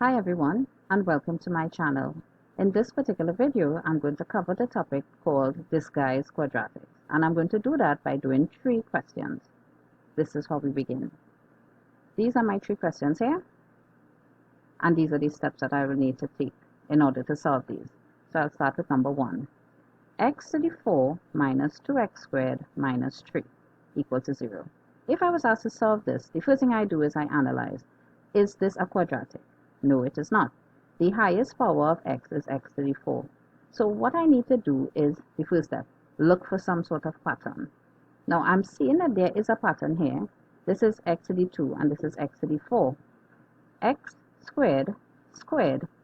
Hi everyone and welcome to my channel. In this particular video, I'm going to cover the topic called disguised quadratics, and I'm going to do that by doing 3 questions. This is how we begin. These are my 3 questions here, and these are the steps that I will need to take in order to solve these. So I'll start with number 1. X to the 4 minus 2x squared minus 3 equal to 0. If I was asked to solve this, the first thing I do is I analyze, is this a quadratic? No, it is not. The highest power of x is x to the 4. So what I need to do is, the first step, look for some sort of pattern. Now I'm seeing that there is a pattern here. This is x to the 2 and this is x to the 4. X squared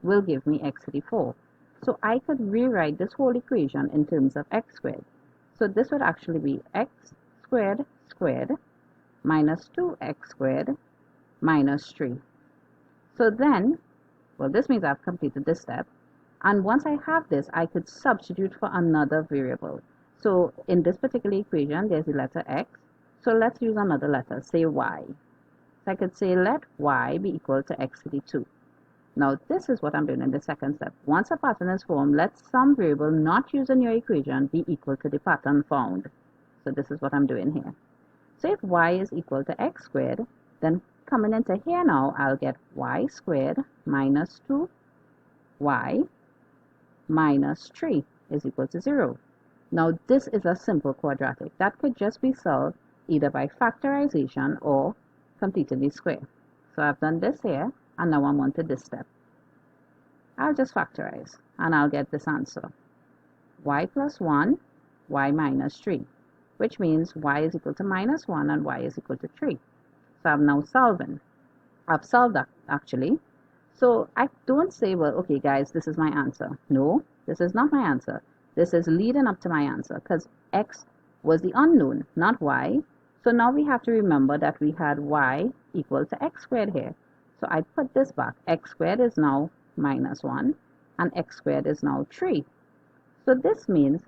will give me x to the 4. So I could rewrite this whole equation in terms of x squared. So this would actually be x squared minus 2x squared minus 3. So then, well, this means I've completed this step. And once I have this, I could substitute for another variable. So in this particular equation, there's the letter x. So let's use another letter, say y. So I could say let y be equal to x to the 2. Now this is what I'm doing in the second step. Once a pattern is formed, let some variable not used in your equation be equal to the pattern found. So this is what I'm doing here. So if y is equal to x squared, then coming into here now, I'll get y squared minus 2y minus 3 is equal to 0. Now this is a simple quadratic that could just be solved either by factorization or completing the square. So I've done this here, and now I'm on to this step. I'll just factorize, and I'll get this answer. Y plus 1, y minus 3, which means y is equal to minus 1 and y is equal to 3. So I'm now solving. I've solved that actually. So I don't say, well, okay guys, this is my answer. No, this is not my answer. This is leading up to my answer because x was the unknown, not y. So now we have to remember that we had y equal to x squared here. So I put this back. X squared is now minus 1 and x squared is now 3. So this means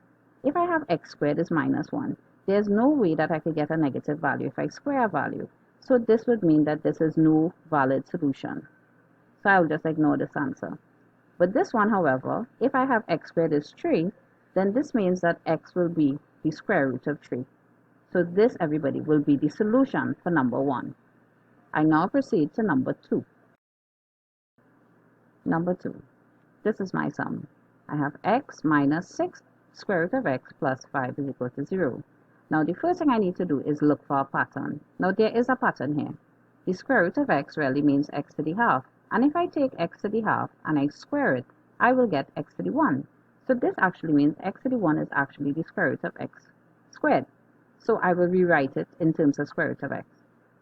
if I have x squared is minus 1, there's no way that I could get a negative value if I square a value. So this would mean that this is no valid solution. So I'll just ignore this answer. But this one, however, if I have x squared is 3, then this means that x will be the square root of 3. So this, everybody, will be the solution for number 1. I now proceed to number 2. Number 2. This is my sum. I have x minus 6 square root of x plus 5 is equal to 0. Now the first thing I need to do is look for a pattern. Now there is a pattern here. The square root of x really means x to the half. And if I take x to the half and I square it, I will get x to the 1. So this actually means x to the 1 is actually the square root of x squared. So I will rewrite it in terms of square root of x.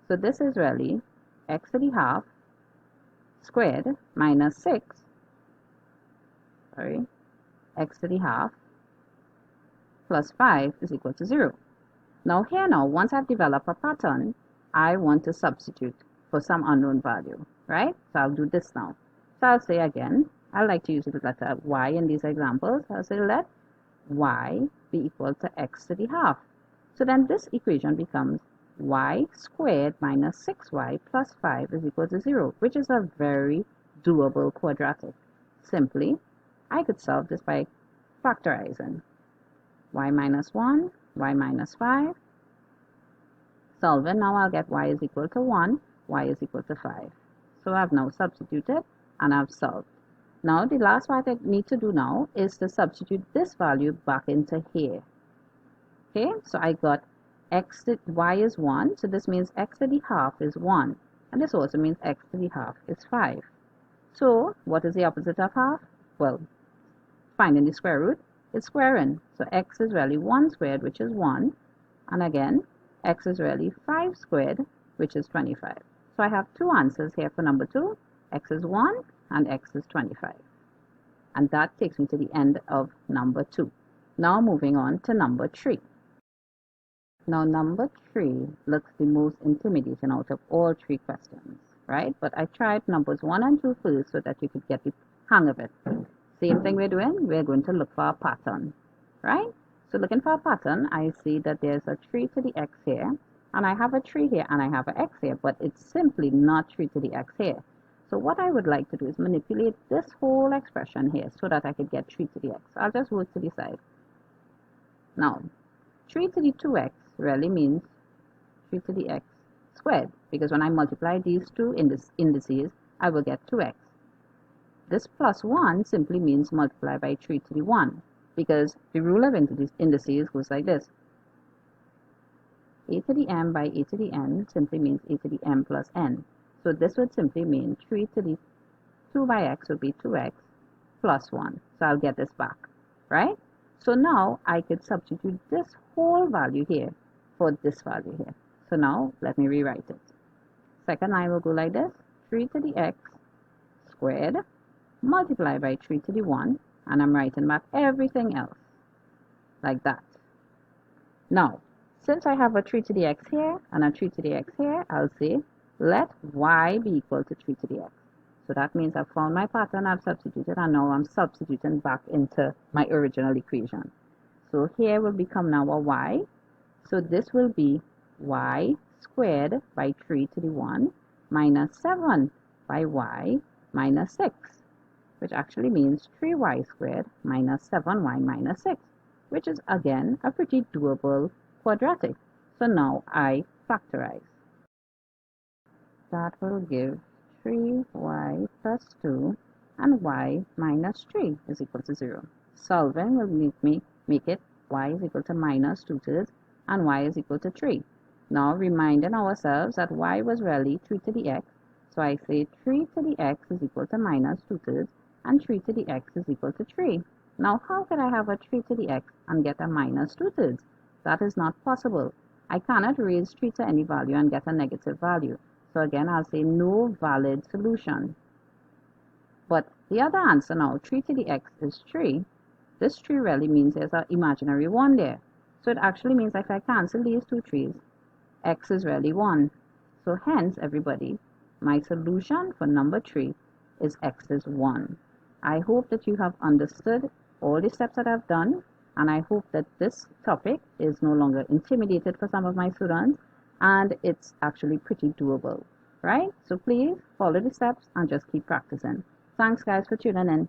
So this is really x to the half squared minus 6, x to the half plus 5 is equal to 0. Now once I've developed a pattern, I want to substitute for some unknown value, right? So I'll do this now. So I'll say again, I like to use the letter y in these examples. I'll say let y be equal to x to the half. So then this equation becomes y squared minus 6y plus 5 is equal to 0, which is a very doable quadratic. Simply, I could solve this by factorizing. Y minus 1, y minus 5. Solving, now I'll get y is equal to 1, y is equal to 5. So I've now substituted and I've solved. Now the last part I need to do now is to substitute this value back into here. Okay, so I got y is 1, so this means x to the half is 1. And this also means x to the half is 5. So what is the opposite of half? Well, finding the square root is squaring. So x is really 1 squared, which is 1. And again, x is really 5 squared, which is 25. So I have 2 answers here for number 2. X is 1 and x is 25. And that takes me to the end of number 2. Now moving on to number 3. Now number 3 looks the most intimidating out of all 3 questions, right? But I tried numbers 1 and 2 first so that you could get the hang of it. Same thing we're doing, we're going to look for a pattern, right? So looking for a pattern, I see that there's a 3 to the x here, and I have a 3 here, and I have an x here, but it's simply not 3 to the x here. So what I would like to do is manipulate this whole expression here so that I could get 3 to the x. I'll just work to the side. Now, 3 to the 2x really means 3 to the x squared, because when I multiply these two indices, I will get 2x. This plus 1 simply means multiply by 3 to the 1, because the rule of indices goes like this. A to the m by a to the n simply means a to the m plus n. So this would simply mean 3 to the 2 by x would be 2x plus 1. So I'll get this back, right? So now I could substitute this whole value here for this value here. So now let me rewrite it. Second line will go like this. 3 to the x squared multiplied by 3 to the 1, and I'm writing back everything else like that. Now, since I have a 3 to the x here and a 3 to the x here, I'll say let y be equal to 3 to the x. So that means I've found my pattern, I've substituted, and now I'm substituting back into my original equation. So here will become now a y. So this will be y squared by 3 to the 1 minus 7 by y minus 6, which actually means 3y squared minus 7y minus 6, which is again a pretty doable quadratic. So now I factorize. That will give 3y plus 2 and y minus 3 is equal to 0. Solving will make it y is equal to minus 2/3 and y is equal to 3. Now reminding ourselves that y was really 3 to the x, so I say 3 to the x is equal to minus 2/3 and 3 to the x is equal to 3. Now how can I have a 3 to the x and get a minus 2/3? That is not possible. I cannot raise 3 to any value and get a negative value. So again, I'll say no valid solution. But the other answer now, 3 to the x is 3. This 3 really means there's an imaginary 1 there. So it actually means if I cancel these two 3's, x is really 1. So hence, everybody, my solution for number 3 is x is 1. I hope that you have understood all the steps that I've done, and I hope that this topic is no longer intimidated for some of my students, and it's actually pretty doable, right? So please follow the steps and just keep practicing. Thanks guys for tuning in.